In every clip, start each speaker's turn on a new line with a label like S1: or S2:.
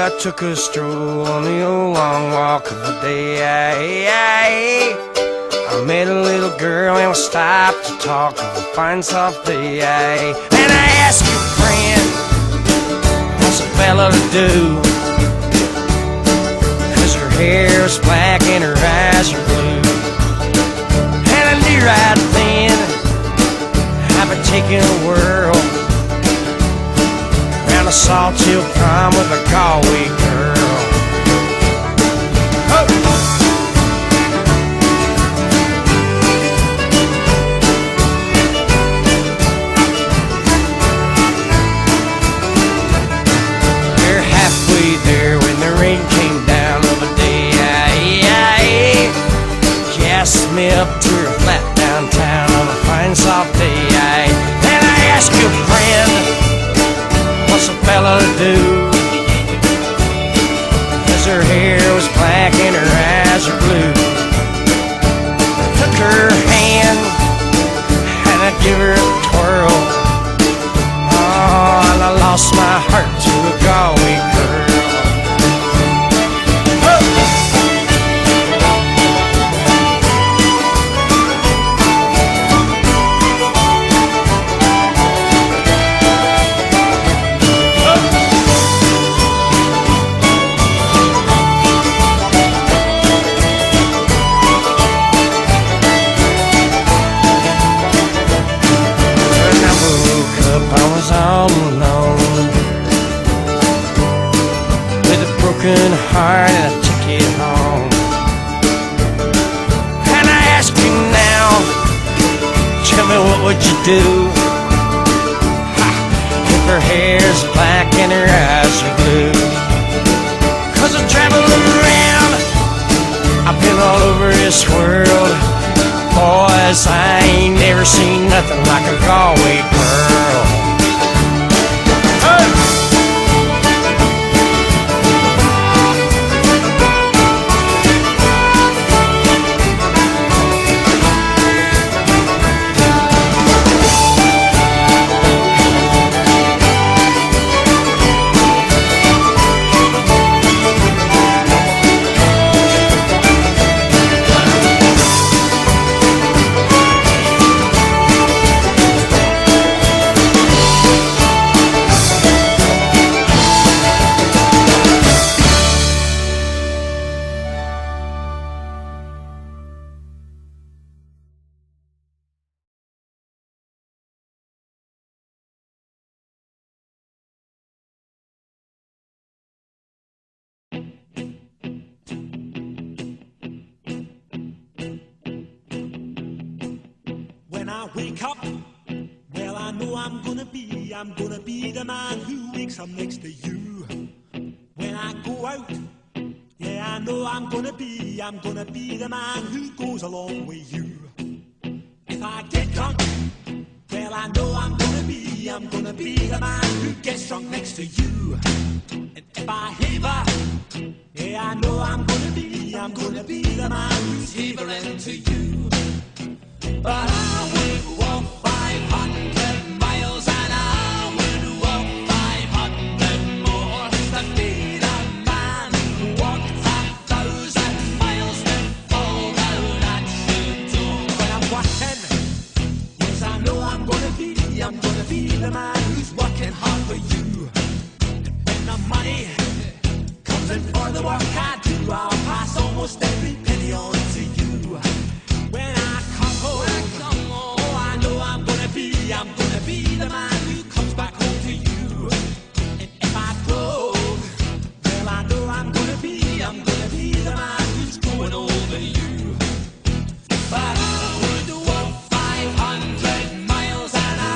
S1: I took a stroll on the old long walk of the day. I met a little girl and we stopped to talk of a fine soft day. And I asked her friend, what's a fella to do? 'Cause her hair was black and her eyes were blue. And I knew right then I've been taking a whirl around a Salt Hill prom with a Galway girl. Oh! We're halfway there when the rain came down of a day. Cast me up to her flat downtown on a fine soft day. Then I asked your friend, what's a fella to do? 'Cause her hair was black and her eyes were blue. I took her hand and I give her a twirl. Oh, and I lost my heart to a Galway girl. All alone with a broken heart and a ticket home. And I ask you now, tell me what would you do? Ha, if her hair's black and her eyes are blue? 'Cause I've traveled around, I've been all over this world. Boys, I ain't never seen nothing like a Galway girl.
S2: When I wake up, well, I know I'm gonna be the man who wakes up next to you. When I go out, yeah, I know I'm gonna be the man who goes along with you. If I get drunk, well, I know I'm gonna be the man who gets drunk next to you. And if I haver, yeah, I know I'm gonna be the man who's havering to you. But I would walk 500 miles and I would walk 500 more to be the man who walked 1,000 miles to fall down at your door. When I'm working, yes, I know I'm gonna be the man who's working hard for you. When the money comes in for the work I do, I'll pass almost every penny on to you. When I come home, oh, I know I'm gonna be the man who comes back home to you. And if I drove, well, I know I'm gonna be the man who's going over you. But I would walk 500 miles and I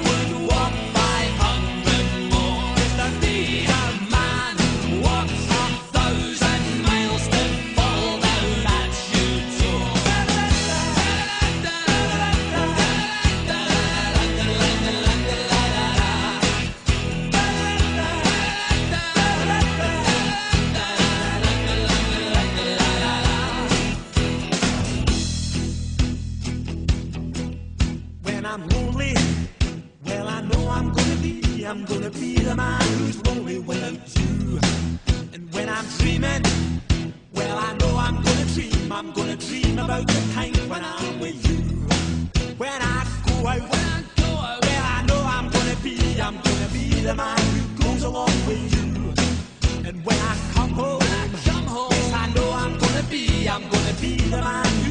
S2: would walk 500 more just to be a man who walks 1,000 miles to fall down at your door. When I'm lonely, well, I know I'm gonna be the man who's lonely without you. dream about the time when I'm with you. When I go out, well, I know I'm gonna be the man who goes along with you. And when I come home, yes, I know I'm gonna be the man